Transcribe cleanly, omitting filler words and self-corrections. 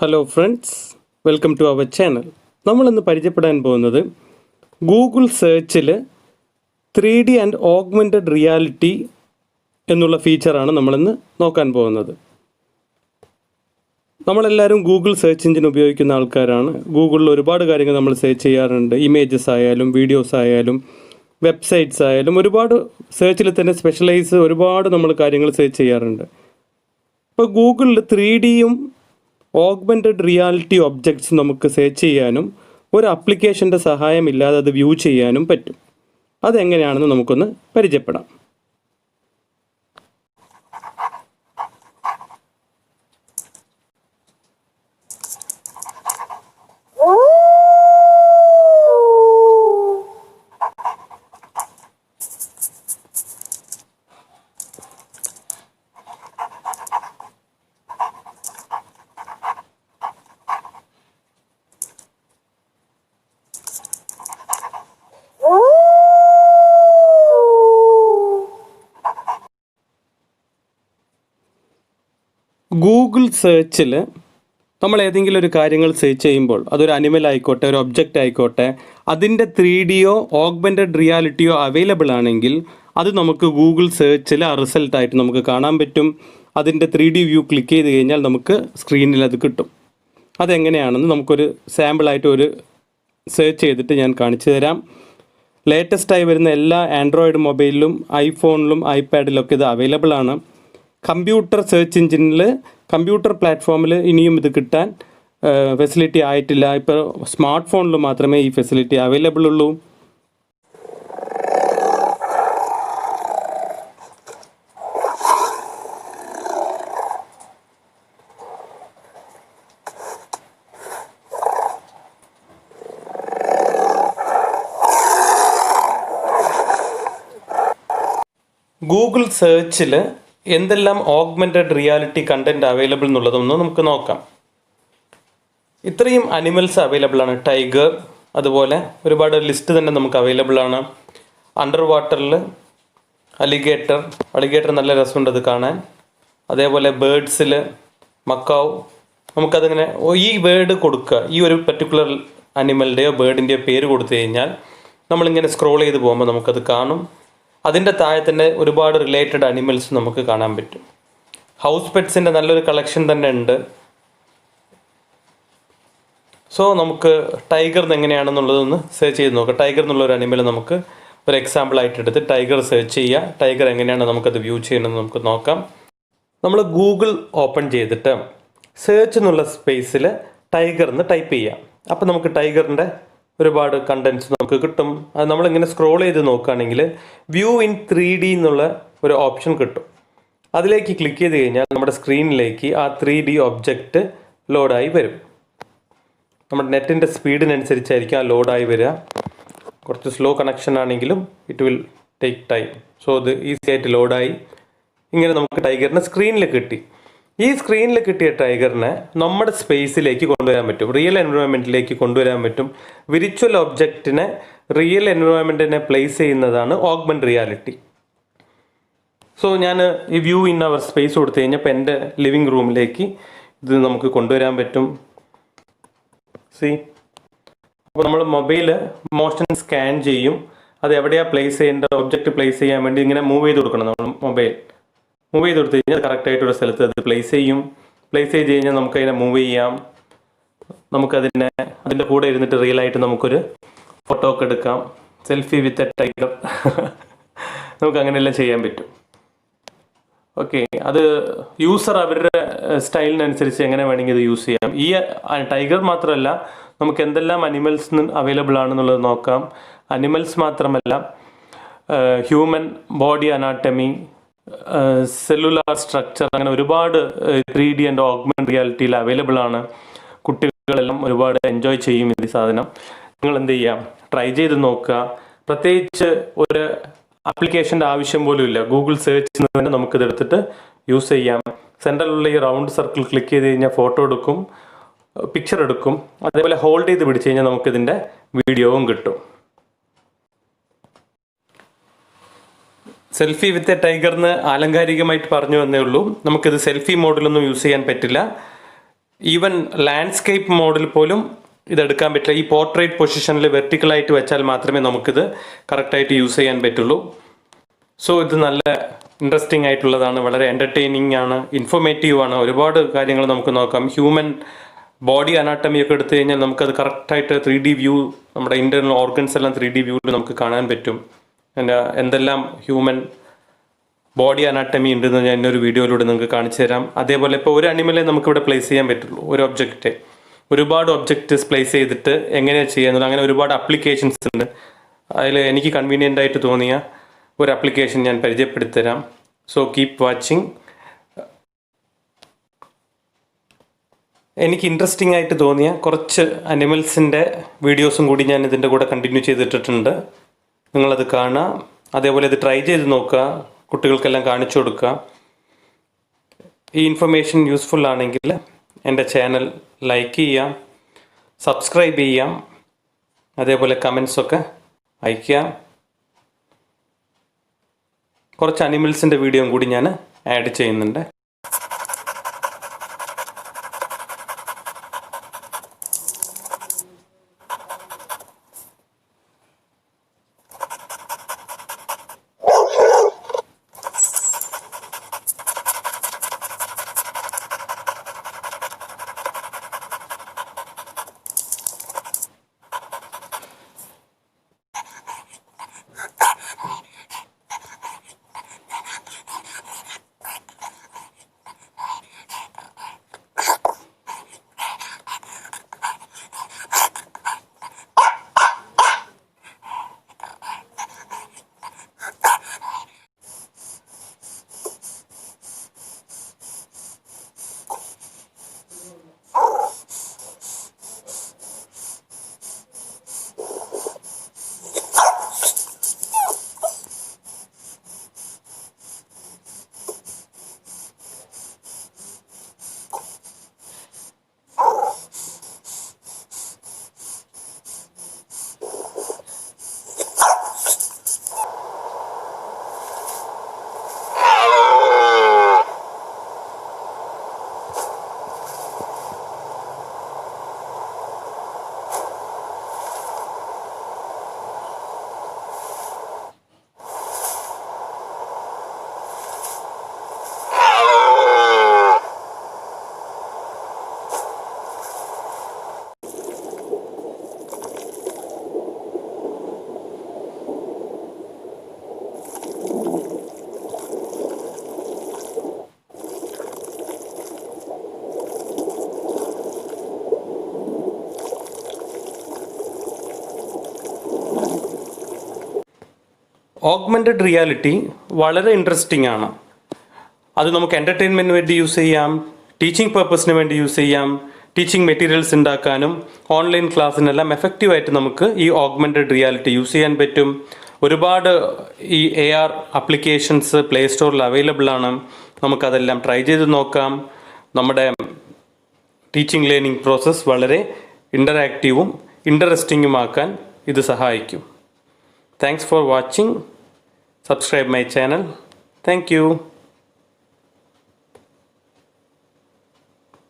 Hello friends, welcome to our channel. നമ്മളിന്ന് പരിചയപ്പെടാൻ പോകുന്നത് ഗൂഗിൾ സെർച്ചിൽ 3D ആൻഡ് ഓഗ്മെൻറ്റഡ് റിയാലിറ്റി എന്നുള്ള ഫീച്ചറാണ് നമ്മളിന്ന് നോക്കാൻ പോകുന്നത്. നമ്മളെല്ലാവരും ഗൂഗിൾ സെർച്ച് എഞ്ചിൻ ഉപയോഗിക്കുന്ന ആൾക്കാരാണ്. ഗൂഗിളിൽ ഒരുപാട് കാര്യങ്ങൾ നമ്മൾ സെർച്ച് ചെയ്യാറുണ്ട്. ഇമേജസ് ആയാലും വീഡിയോസ് ആയാലും വെബ്സൈറ്റ്സ് ആയാലും ഒരുപാട് സെർച്ചിൽ തന്നെ സ്പെഷ്യലൈസ് ഒരുപാട് നമ്മൾ കാര്യങ്ങൾ സെർച്ച് ചെയ്യാറുണ്ട്. ഇപ്പോൾ ഗൂഗിളിൽ 3Dയും ഓഗ്മെൻറ്റഡ് റിയാലിറ്റി ഒബ്ജക്ട്സ് നമുക്ക് സെർച്ച് ചെയ്യാനും ഒരു ആപ്ലിക്കേഷൻ്റെ സഹായമില്ലാതെ അത് വ്യൂ ചെയ്യാനും പറ്റും. അതെങ്ങനെയാണെന്ന് നമുക്കൊന്ന് പരിചയപ്പെടാം. ഗൂഗിൾ സെർച്ചിൽ നമ്മൾ ഏതെങ്കിലും ഒരു കാര്യങ്ങൾ സെർച്ച് ചെയ്യുമ്പോൾ അതൊരു അനിമൽ ആയിക്കോട്ടെ, ഒരു ഒബ്ജക്റ്റ് ആയിക്കോട്ടെ, അതിൻ്റെ 3Dയോ ഓഗ്മെൻറ്റഡ് റിയാലിറ്റിയോ അവൈലബിൾ ആണെങ്കിൽ അത് നമുക്ക് ഗൂഗിൾ സെർച്ചിൽ ആ റിസൾട്ടായിട്ട് നമുക്ക് കാണാൻ പറ്റും. അതിൻ്റെ 3D വ്യൂ ക്ലിക്ക് ചെയ്ത് കഴിഞ്ഞാൽ നമുക്ക് സ്ക്രീനിൽ അത് കിട്ടും. അതെങ്ങനെയാണെന്ന് നമുക്കൊരു സാമ്പിളായിട്ട് ഒരു സെർച്ച് ചെയ്തിട്ട് ഞാൻ കാണിച്ചു തരാം. ലേറ്റസ്റ്റായി വരുന്ന എല്ലാ ആൻഡ്രോയിഡ് മൊബൈലിലും ഐഫോണിലും ഐപാഡിലൊക്കെ ഇത് അവൈലബിൾ ആണ്. കമ്പ്യൂട്ടർ സെർച്ച് എഞ്ചിനിൽ കമ്പ്യൂട്ടർ പ്ലാറ്റ്ഫോമിൽ ഇനിയും ഇത് കിട്ടാൻ ഫെസിലിറ്റി ആയിട്ടില്ല. ഇപ്പോൾ സ്മാർട്ട് ഫോണിൽ മാത്രമേ ഈ ഫെസിലിറ്റി അവൈലബിൾ ഉള്ളൂ. ഗൂഗിൾ സെർച്ചിൽ എന്തെല്ലാം ഓഗ്മെൻറ്റഡ് റിയാലിറ്റി കണ്ടൻറ്റ് അവൈലബിൾ എന്നുള്ളതൊന്ന് നമുക്ക് നോക്കാം. ഇത്രയും അനിമൽസ് അവൈലബിൾ ആണ്. ടൈഗർ, അതുപോലെ ഒരുപാട് ലിസ്റ്റ് തന്നെ നമുക്ക് അവൈലബിൾ ആണ്. അണ്ടർ വാട്ടറിൽ അലിഗേറ്റർ നല്ല രസമുണ്ട് അത് കാണാൻ. അതേപോലെ ബേർഡ്സിൽ മക്കാവ്. നമുക്കതിങ്ങനെ ഈ വേർഡ് കൊടുക്കുക, ഈ ഒരു പർട്ടിക്കുലർ അനിമലിൻ്റെയോ ബേർഡിൻ്റെയോ പേര് കൊടുത്തു കഴിഞ്ഞാൽ നമ്മളിങ്ങനെ സ്ക്രോൾ ചെയ്ത് പോകുമ്പോൾ നമുക്കത് കാണും. അതിൻ്റെ താഴെ തന്നെ ഒരുപാട് റിലേറ്റഡ് അനിമൽസ് നമുക്ക് കാണാൻ പറ്റും. ഹൗസ് പെറ്റ്സിൻ്റെ നല്ലൊരു കളക്ഷൻ തന്നെ ഉണ്ട്. സോ നമുക്ക് ടൈഗർ എങ്ങനെയാണെന്നുള്ളതൊന്ന് സെർച്ച് ചെയ്ത് നോക്കാം. ടൈഗർ എന്നുള്ളൊരു അനിമൽ നമുക്ക് ഒരു എക്സാമ്പിളായിട്ട് എടുത്ത് ടൈഗർ സെർച്ച് ചെയ്യുക. ടൈഗർ എങ്ങനെയാണ് നമുക്കത് വ്യൂ ചെയ്യണമെന്ന് നമുക്ക് നോക്കാം. നമ്മൾ ഗൂഗിൾ ഓപ്പൺ ചെയ്തിട്ട് സെർച്ച് എന്നുള്ള സ്പേസിൽ ടൈഗർ എന്ന് ടൈപ്പ് ചെയ്യാം. അപ്പോൾ നമുക്ക് ടൈഗറിൻ്റെ ഒരുപാട് കണ്ടൻറ്റ്സ് നമുക്ക് കിട്ടും. അത് നമ്മളിങ്ങനെ സ്ക്രോൾ ചെയ്ത് നോക്കുകയാണെങ്കിൽ വ്യൂ ഇൻ 3D എന്നുള്ള ഒരു ഓപ്ഷൻ കിട്ടും. അതിലേക്ക് ക്ലിക്ക് ചെയ്ത് കഴിഞ്ഞാൽ നമ്മുടെ സ്ക്രീനിലേക്ക് ആ 3D ഒബ്ജക്റ്റ് ലോഡായി വരും. നമ്മുടെ നെറ്റിൻ്റെ സ്പീഡിനനുസരിച്ചായിരിക്കും ആ ലോഡായി വരിക. കുറച്ച് സ്ലോ കണക്ഷൻ ആണെങ്കിലും it will take time. So ഇത് ഈസി ആയിട്ട് ലോഡായി ഇങ്ങനെ നമുക്ക് ടൈഗറിനെ സ്ക്രീനിൽ കിട്ടി. ഈ സ്ക്രീനിൽ കിട്ടിയ ടൈഗറിനെ നമ്മുടെ സ്പേസിലേക്ക് കൊണ്ടുവരാൻ പറ്റും, റിയൽ എൻവയോൺമെൻറ്റിലേക്ക് കൊണ്ടുവരാൻ പറ്റും. വിർച്വൽ ഒബ്ജക്റ്റിനെ റിയൽ എൻവയോൺമെൻറ്റിനെ പ്ലേസ് ചെയ്യുന്നതാണ് ഓഗ്മെൻറ്റഡ് റിയാലിറ്റി. സോ ഞാൻ ഈ വ്യൂ ഇൻ അവർ സ്പേസ് കൊടുത്തു കഴിഞ്ഞപ്പോൾ എൻ്റെ ലിവിങ് റൂമിലേക്ക് ഇത് നമുക്ക് കൊണ്ടുവരാൻ പറ്റും. അപ്പോൾ നമ്മൾ മൊബൈൽ മോഷൻ സ്കാൻ ചെയ്യും. അത് എവിടെയാണ് പ്ലേസ് ചെയ്യേണ്ട ഒബ്ജക്റ്റ് പ്ലേസ് ചെയ്യാൻ വേണ്ടി ഇങ്ങനെ മൂവ് ചെയ്ത് കൊടുക്കണം. നമ്മൾ മൊബൈൽ മൂവ് ചെയ്ത് കൊടുത്തു കഴിഞ്ഞാൽ കറക്റ്റായിട്ടൊരു സ്ഥലത്ത് അത് പ്ലേസ് ചെയ്യും. പ്ലേസ് ചെയ്ത് കഴിഞ്ഞാൽ നമുക്കതിനെ മൂവ് ചെയ്യാം. അതിൻ്റെ കൂടെ ഇരുന്നിട്ട് റിയലായിട്ട് നമുക്കൊരു ഫോട്ടോ ഒക്കെ എടുക്കാം. സെൽഫി വിത്ത് എ ടൈഗർ നമുക്ക് അങ്ങനെയെല്ലാം ചെയ്യാൻ പറ്റും. ഓക്കെ, അത് യൂസർ അവരുടെ സ്റ്റൈലിനനുസരിച്ച് എങ്ങനെ വേണമെങ്കിൽ ഇത് യൂസ് ചെയ്യാം. ഈ ടൈഗർ മാത്രമല്ല, നമുക്ക് എന്തെല്ലാം അനിമൽസ് അവൈലബിൾ ആണെന്നുള്ളത് നോക്കാം. അനിമൽസ് മാത്രമല്ല, human body anatomy, cellular structure, അങ്ങനെ ഒരുപാട് 3D ആൻഡ് ഓഗ്മെൻറ്റഡ് റിയാലിറ്റിയിൽ അവൈലബിൾ ആണ്. കുട്ടികളെല്ലാം ഒരുപാട് എൻജോയ് ചെയ്യും ഈ സാധനം. നിങ്ങൾ എന്ത് ചെയ്യാം, ട്രൈ ചെയ്ത് നോക്കുക. പ്രത്യേകിച്ച് ഒരു ആപ്ലിക്കേഷൻ്റെ ആവശ്യം പോലും ഇല്ല. ഗൂഗിൾ സെർച്ച് തന്നെ നമുക്കിത് എടുത്തിട്ട് യൂസ് ചെയ്യാം. സെൻട്രലുള്ള ഈ റൗണ്ട് സർക്കിൾ ക്ലിക്ക് ചെയ്ത് കഴിഞ്ഞാൽ ഫോട്ടോ എടുക്കും, പിക്ചർ എടുക്കും. അതേപോലെ ഹോൾഡ് ചെയ്ത് പിടിച്ച് കഴിഞ്ഞാൽ നമുക്കിതിൻ്റെ വീഡിയോവും കിട്ടും. സെൽഫി വിത്ത് എ ടൈഗർ എന്ന് ആലങ്കാരികമായിട്ട് പറഞ്ഞു എന്നേ ഉള്ളൂ. നമുക്കിത് സെൽഫി മോഡിലൊന്നും യൂസ് ചെയ്യാൻ പറ്റില്ല. ഈവൻ ലാൻഡ്സ്കേപ്പ് മോഡിൽ പോലും ഇതെടുക്കാൻ പറ്റില്ല. ഈ പോർട്രേറ്റ് പൊസിഷനിൽ വെർട്ടിക്കലായിട്ട് വെച്ചാൽ മാത്രമേ നമുക്കിത് കറക്റ്റായിട്ട് യൂസ് ചെയ്യാൻ പറ്റുള്ളൂ. സോ ഇത് നല്ല ഇൻട്രസ്റ്റിംഗ് ആയിട്ടുള്ളതാണ്, വളരെ എൻ്റർടൈനിങ് ആണ്, ഇൻഫോർമേറ്റീവ് ആണ്. ഒരുപാട് കാര്യങ്ങൾ നമുക്ക് നോക്കാം. ഹ്യൂമൻ ബോഡി അനാട്ടമി ഒക്കെ എടുത്തു കഴിഞ്ഞാൽ നമുക്കത് കറക്റ്റായിട്ട് 3D വ്യൂ, നമ്മുടെ ഇൻറ്റേർണൽ ഓർഗൻസ് എല്ലാം 3D വ്യൂവിൽ നമുക്ക് കാണാൻ പറ്റും. എന്തെല്ലാം ഹ്യൂമൻ ബോഡി അനാട്ടമി ഉണ്ടെന്ന് ഞാൻ ഇന്നൊരു വീഡിയോയിലൂടെ നിങ്ങൾക്ക് കാണിച്ചു തരാം. അതേപോലെ ഇപ്പോൾ ഒരു അനിമലെ നമുക്കിവിടെ പ്ലേസ് ചെയ്യാൻ പറ്റുള്ളൂ, ഒരു ഒബ്ജക്റ്റ്. ഒരുപാട് ഒബ്ജക്റ്റ്സ് പ്ലേസ് ചെയ്തിട്ട് എങ്ങനെയാണ് ചെയ്യുന്നത്, അങ്ങനെ ഒരുപാട് അപ്ലിക്കേഷൻസ് ഉണ്ട്. അതിൽ എനിക്ക് കൺവീനിയൻ്റ് ആയിട്ട് തോന്നിയ ഒരു ആപ്ലിക്കേഷൻ ഞാൻ പരിചയപ്പെടുത്തി തരാം. So keep watching. എനിക്ക് ഇൻട്രസ്റ്റിംഗ് ആയിട്ട് തോന്നിയ കുറച്ച് അനിമൽസിൻ്റെ വീഡിയോസും കൂടി ഞാൻ ഇതിൻ്റെ കൂടെ കണ്ടിന്യൂ ചെയ്തിട്ടുണ്ട്. നിങ്ങളത് കാണുക, അതേപോലെ ഇത് ട്രൈ ചെയ്ത് നോക്കുക, കുട്ടികൾക്കെല്ലാം കാണിച്ചു കൊടുക്കുക. ഈ ഇൻഫർമേഷൻ യൂസ്ഫുൾ ആണെങ്കിൽ എൻ്റെ ചാനൽ ലൈക്ക് ചെയ്യാം, സബ്സ്ക്രൈബ് ചെയ്യാം, അതേപോലെ കമൻസൊക്കെ അയയ്ക്കുക. കുറച്ച് അനിമൽസിൻ്റെ വീഡിയോയും കൂടി ഞാൻ ആഡ് ചെയ്യുന്നുണ്ട്. ഓഗ്മെൻറ്റഡ് റിയാലിറ്റി വളരെ ഇൻട്രസ്റ്റിംഗ് ആണ്. അത് നമുക്ക് എൻ്റർടൈൻമെൻറ്റിന് വേണ്ടി യൂസ് ചെയ്യാം, ടീച്ചിങ് പർപ്പസിന് വേണ്ടി യൂസ് ചെയ്യാം, ടീച്ചിങ് മെറ്റീരിയൽസ് ഉണ്ടാക്കാനും ഓൺലൈൻ ക്ലാസ്സിനെല്ലാം എഫക്റ്റീവായിട്ട് നമുക്ക് ഈ ഓഗ്മെൻറ്റഡ് റിയാലിറ്റി യൂസ് ചെയ്യാൻ പറ്റും. ഒരുപാട് ഈ AR ആപ്ലിക്കേഷൻസ് പ്ലേ സ്റ്റോറിൽ അവൈലബിൾ ആണ്. നമുക്കതെല്ലാം ട്രൈ ചെയ്ത് നോക്കാം. നമ്മുടെ ടീച്ചിങ് ലേണിംഗ് പ്രോസസ്സ് വളരെ ഇൻ്ററാക്റ്റീവും ഇൻട്രസ്റ്റിംഗുമാക്കാൻ ഇത് സഹായിക്കും. Thanks for watching. Subscribe my channel. Thank you.